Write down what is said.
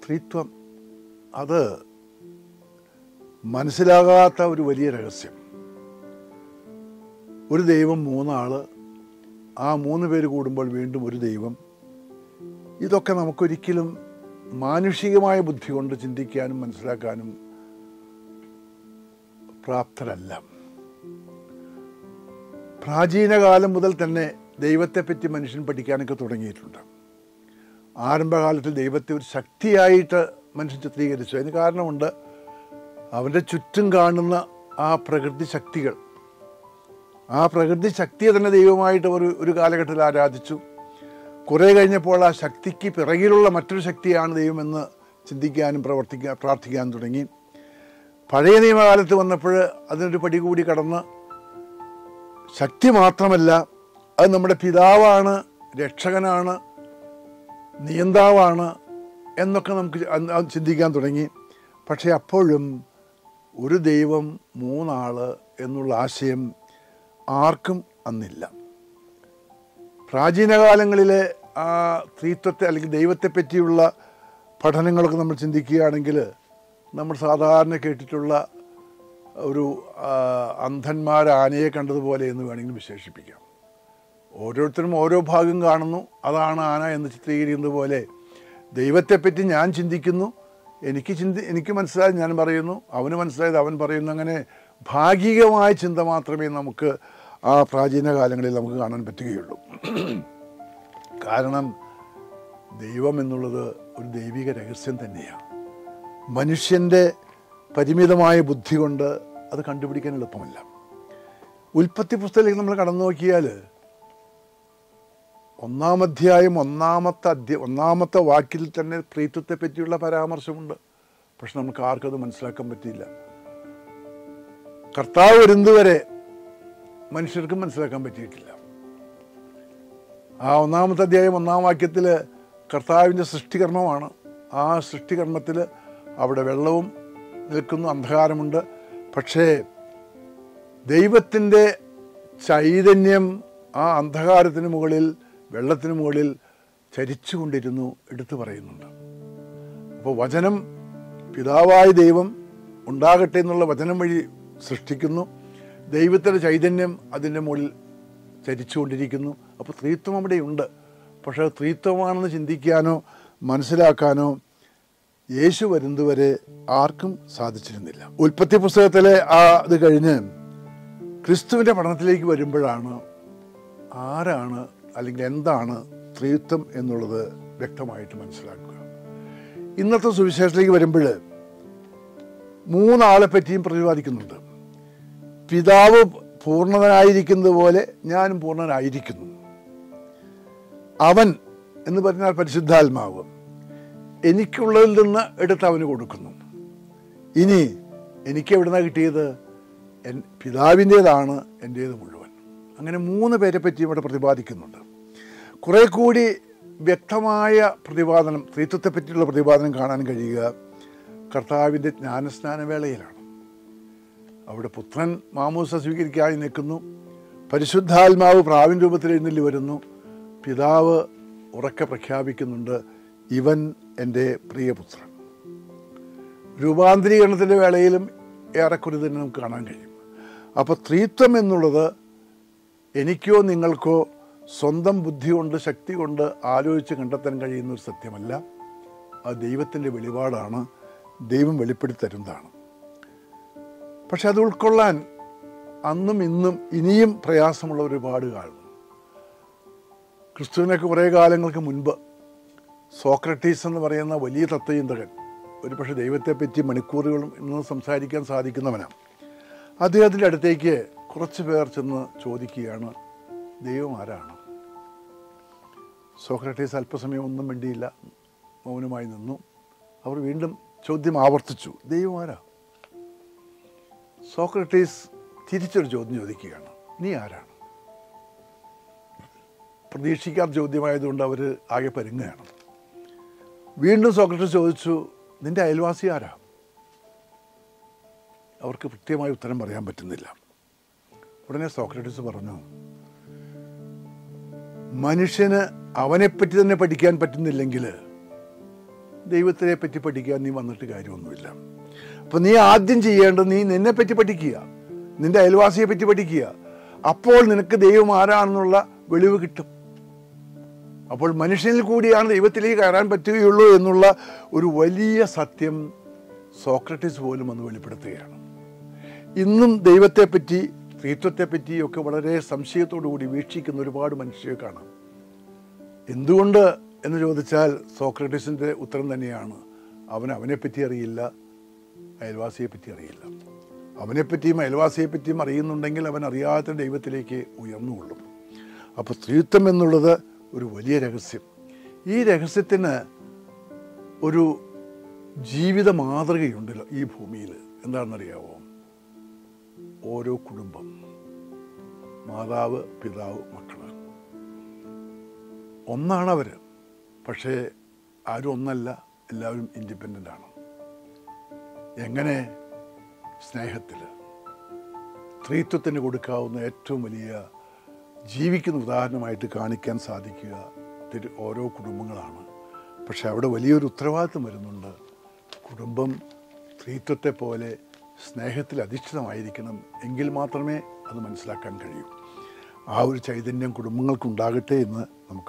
ത്രിത്വം അത് മനസ്സിലാകാത്ത ഒരു വലിയ രഹസ്യം. ഒരു ദൈവം, മൂന്നാള്, ആ 3 പേര് കൂടുമ്പോൾ വീണ്ടും ഒരു ദൈവം. ഇതൊക്കെ നമുക്കൊരിക്കലും മാനുഷികമായ ബുദ്ധി കൊണ്ട് ചിന്തിക്കാനും മനസ്സിലാക്കാനും പ്രാപ്തരല്ല. പ്രാചീന കാലം മുതൽ തന്നെ ദൈവത്തെപ്പറ്റി മനുഷ്യൻ പഠിക്കാനൊക്കെ തുടങ്ങിയിട്ടുണ്ട്. ആരംഭകാലത്തിൽ ദൈവത്തെ ഒരു ശക്തിയായിട്ട് മനുഷ്യൻ ചിത്രീകരിച്ചു. അതിന് കാരണമുണ്ട്. അവൻ്റെ ചുറ്റും കാണുന്ന ആ പ്രകൃതി ശക്തികൾ, ആ പ്രകൃതി ശക്തിയെ തന്നെ ദൈവമായിട്ട് ഒരു കാലഘട്ടത്തിൽ ആരാധിച്ചു. കുറേ കഴിഞ്ഞപ്പോൾ ആ ശക്തിക്ക് പിറകിലുള്ള മറ്റൊരു ശക്തിയാണ് ദൈവമെന്ന് ചിന്തിക്കാനും പ്രാർത്ഥിക്കാനും തുടങ്ങി. പഴയ നിയമകാലത്ത് വന്നപ്പോൾ അതിനൊരു പടി കൂടി കടന്ന് ശക്തി മാത്രമല്ല, അത് നമ്മുടെ പിതാവാണ്, രക്ഷകനാണ്, നിയന്താവാണ് എന്നൊക്കെ നമുക്ക് ചിന്തിക്കാൻ തുടങ്ങി. പക്ഷേ അപ്പോഴും ഒരു ദൈവം, 3 ആള് എന്നുള്ള ആശയം ആർക്കും അന്നില്ല. പ്രാചീന കാലങ്ങളിലെ ആ ത്രിത്വത്തെ അല്ലെങ്കിൽ ദൈവത്തെ പറ്റിയുള്ള പഠനങ്ങളൊക്കെ നമ്മൾ ചിന്തിക്കുകയാണെങ്കിൽ നമ്മൾ സാധാരണ കേട്ടിട്ടുള്ള ഒരു അന്ധന്മാർ ആനയെ കണ്ടതുപോലെ എന്ന് വേണമെങ്കിൽ വിശേഷിപ്പിക്കാം. ഓരോരുത്തരും ഓരോ ഭാഗം കാണുന്നു, അതാണ് ആന എന്ന് ചിത്രീകരിക്കുന്നത് പോലെ ദൈവത്തെപ്പറ്റി ഞാൻ ചിന്തിക്കുന്നു, എനിക്ക് മനസ്സിലായത് ഞാൻ പറയുന്നു, അവന് മനസ്സിലായത് അവൻ പറയുന്നു. അങ്ങനെ ഭാഗികമായ ചിന്ത മാത്രമേ നമുക്ക് ആ പ്രാചീന കാലങ്ങളിൽ നമുക്ക് കാണാൻ പറ്റുകയുള്ളൂ. കാരണം ദൈവം എന്നുള്ളത് ഒരു ദൈവിക രഹസ്യം തന്നെയാണ്. മനുഷ്യൻ്റെ പരിമിതമായ ബുദ്ധി കൊണ്ട് അത് കണ്ടുപിടിക്കാൻ എളുപ്പമല്ല. ഉൽപ്പത്തി പുസ്തകത്തിലേക്ക് നമ്മൾ കടന്നു നോക്കിയാൽ 1-ാം അധ്യായം 1-ാമത്തെ വാക്യത്തിൽ തന്നെ ത്രിത്വത്തെ പറ്റിയുള്ള പരാമർശമുണ്ട്. പക്ഷെ നമുക്ക് ആർക്കും അത് മനസ്സിലാക്കാൻ പറ്റിയില്ല. കർത്താവ് വരുന്നതുവരെ മനുഷ്യർക്കും മനസ്സിലാക്കാൻ പറ്റിയിട്ടില്ല. ആ 1-ാമത്തെ അധ്യായം 1-ാം വാക്യത്തിൽ കർത്താവിൻ്റെ സൃഷ്ടികർമ്മമാണ്. ആ സൃഷ്ടികർമ്മത്തിൽ അവിടെ വെള്ളവും നിൽക്കുന്നു, അന്ധകാരമുണ്ട്. പക്ഷേ ദൈവത്തിൻ്റെ ചൈതന്യം ആ അന്ധകാരത്തിന് മുകളിൽ, വെള്ളത്തിന് മുകളിൽ ചരിച്ചുകൊണ്ടിരുന്നു എടുത്തു പറയുന്നുണ്ട്. അപ്പോൾ വചനം, പിതാവായ ദൈവം ഉണ്ടാകട്ടെ എന്നുള്ള വചനം വഴി സൃഷ്ടിക്കുന്നു. ദൈവത്തിൻ്റെ ചൈതന്യം അതിൻ്റെ മുകളിൽ ചരിച്ചുകൊണ്ടിരിക്കുന്നു. അപ്പോൾ ത്രിത്വം അവിടെയുണ്ട്. പക്ഷേ ത്രിത്വമാണെന്ന് ചിന്തിക്കാനോ മനസ്സിലാക്കാനോ യേശു വരുന്നതുവരെ ആർക്കും സാധിച്ചിരുന്നില്ല. ഉൽപ്പത്തി പുസ്തകത്തിലെ അത് കഴിഞ്ഞ് ക്രിസ്തുവിൻ്റെ പഠനത്തിലേക്ക് വരുമ്പോഴാണ് ആരാണ് അല്ലെങ്കിൽ എന്താണ് ത്രിത്വം എന്നുള്ളത് വ്യക്തമായിട്ട് മനസ്സിലാക്കുക. ഇന്നത്തെ സുവിശേഷത്തിലേക്ക് വരുമ്പോൾ 3 ആളെ പറ്റിയും പ്രതിപാദിക്കുന്നുണ്ട്. പിതാവ് പൂർണ്ണനായിരിക്കുന്നത് പോലെ ഞാനും പൂർണ്ണനായിരിക്കുന്നു. അവൻ എന്ന് പറഞ്ഞാൽ പരിശുദ്ധാത്മാവ് എനിക്കുള്ളതിൽ നിന്ന് എടുത്ത് അവന് കൊടുക്കുന്നു. ഇനി എനിക്ക് എവിടുന്നാണ് കിട്ടിയത്? പിതാവിൻ്റേതാണ് എൻ്റേത് മുഴുവൻ. അങ്ങനെ 3 പേരെ പറ്റി ഇവിടെ പ്രതിപാദിക്കുന്നുണ്ട്. കുറെ കൂടി വ്യക്തമായ പ്രതിപാദനം, ത്രിത്വത്തെ പറ്റിയുള്ള പ്രതിപാദനം കാണാൻ കഴിയുക കർത്താവിൻ്റെ ജ്ഞാനസ്നാനവേളയിലാണ്. അവിടെ പുത്രൻ മാമോദിസ സ്വീകരിക്കാതെ നിൽക്കുന്നു. പരിശുദ്ധാത്മാവ് പ്രാവിൻ രൂപത്തിൽ എഴുന്നള്ളി വരുന്നു. പിതാവ് ഉറക്കെ പ്രഖ്യാപിക്കുന്നുണ്ട്, ഇവൻ എൻ്റെ പ്രിയപുത്രൻ. രൂപാന്തരീകരണത്തിൻ്റെ വേളയിലും ഏറെക്കുറെ തന്നെ നമുക്ക് കാണാൻ കഴിയും. അപ്പോൾ ത്രിത്വം എന്നുള്ളത് എനിക്കോ നിങ്ങൾക്കോ സ്വന്തം ബുദ്ധി കൊണ്ട്, ശക്തി കൊണ്ട് ആലോചിച്ച് കണ്ടെത്താൻ കഴിയുന്ന ഒരു സത്യമല്ല. അത് ദൈവത്തിൻ്റെ വെളിപാടാണ്, ദൈവം വെളിപ്പെടുത്തി തരുന്നതാണ്. പക്ഷെ അത് ഉൾക്കൊള്ളാൻ അന്നും ഇന്നും ഇനിയും പ്രയാസമുള്ള ഒരുപാട് കാണുന്നു. ക്രിസ്തുവിനൊക്കെ കുറേ കാലങ്ങൾക്ക് മുൻപ് സോക്രട്ടീസ് എന്ന് പറയുന്ന വലിയ തത്വചിന്തകൻ, ഒരു പക്ഷേ ദൈവത്തെപ്പറ്റി മണിക്കൂറുകളും ഇന്ന് സംസാരിക്കാൻ സാധിക്കുന്നവനാണ്. അദ്ദേഹത്തിൻ്റെ അടുത്തേക്ക് കുറച്ച് പേർ ചെന്ന് ചോദിക്കുകയാണ്, ദൈവം ആരാണ്? സോക്രട്ടീസ് അല്പസമയം ഒന്നും മിണ്ടിയില്ല, മൗനമായി നിന്നു. അവർ വീണ്ടും ചോദ്യം ആവർത്തിച്ചു, ദൈവം ആരാ? സോക്രട്ടീസ് തിരിച്ചൊരു ചോദ്യം ചോദിക്കുകയാണ്, നീ ആരാണ്? പ്രതീക്ഷിക്കാത്ത ചോദ്യമായതുകൊണ്ട് അവർ ആകെ പരുങ്ങുകയാണ്. വീണ്ടും സോക്രട്ടീസ് ചോദിച്ചു, നിന്റെ അയൽവാസി ആരാ? അവർക്ക് കൃത്യമായ ഉത്തരം പറയാൻ പറ്റുന്നില്ല. ഉടനെ സോക്രട്ടീസ് പറഞ്ഞു, മനുഷ്യന് അവനെപ്പറ്റി തന്നെ പഠിക്കാൻ പറ്റുന്നില്ലെങ്കിൽ ദൈവത്തിനെ പറ്റി പഠിക്കാൻ നീ വന്നിട്ട് കാര്യമൊന്നുമില്ല. അപ്പോൾ നീ ആദ്യം ചെയ്യേണ്ടത് നീ നിന്നെപ്പറ്റി പഠിക്കുക, നിൻ്റെ അയൽവാസിയെ പറ്റി പഠിക്കുക. അപ്പോൾ നിനക്ക് ദൈവം ആരാണെന്നുള്ള വെളിവ് കിട്ടും. അപ്പോൾ മനുഷ്യനിൽ കൂടിയാണ് ദൈവത്തിലേക്ക് കയറാൻ പറ്റുകയുള്ളൂ എന്നുള്ള ഒരു വലിയ സത്യം സോക്രട്ടീസ് പോലും അന്ന് വെളിപ്പെടുത്തുകയാണ്. ഇന്നും ദൈവത്തെപ്പറ്റി, ത്രിത്വത്തെപ്പറ്റി ഒക്കെ വളരെ സംശയത്തോടു കൂടി വീക്ഷിക്കുന്ന ഒരുപാട് മനുഷ്യരെ കാണാം. എന്തുകൊണ്ട് എന്ന് ചോദിച്ചാൽ സോക്രട്ടീസിൻ്റെ ഉത്തരം തന്നെയാണ്, അവനെപ്പറ്റി അറിയില്ല, അയൽവാസിയെപ്പറ്റി അറിയില്ല. അവനെപ്പറ്റിയും അയൽവാസിയെപ്പറ്റിയും അറിയുന്നുണ്ടെങ്കിൽ അവൻ അറിയാത്ത ദൈവത്തിലേക്ക് ഉയർന്നുകൊള്ളും. അപ്പോൾ ത്രിത്വം എന്നുള്ളത് ഒരു വലിയ രഹസ്യം. ഈ രഹസ്യത്തിന് ഒരു ജീവിത മാതൃകയുണ്ടല്ലോ ഈ ഭൂമിയിൽ. എന്താണെന്നറിയാവോ? ഓരോ കുടുംബം, മാതാവ്, പിതാവ്, മക്കൾ ഒന്നാണവർ. പക്ഷേ ആരും ഒന്നല്ല, എല്ലാവരും ഇൻഡിപെൻഡൻ്റ് ആണ്. എങ്ങനെ? സ്നേഹത്തിൽ. സ്ത്രീത്വത്തിന് കൊടുക്കാവുന്ന ഏറ്റവും വലിയ ജീവിക്കുന്ന ഉദാഹരണമായിട്ട് കാണിക്കാൻ സാധിക്കുക ഓരോ കുടുംബങ്ങളാണ്. പക്ഷെ അവിടെ വലിയൊരു ഉത്തരവാദിത്വം വരുന്നുണ്ട്. കുടുംബം സ്ത്രീത്വത്തെ പോലെ സ്നേഹത്തിൽ അധിഷ്ഠിതമായിരിക്കണം. എങ്കിൽ മാത്രമേ അത് മനസ്സിലാക്കാൻ കഴിയൂ. ആ ഒരു ചൈതന്യം കുടുംബങ്ങൾക്കുണ്ടാകട്ടെ എന്ന് നമുക്ക്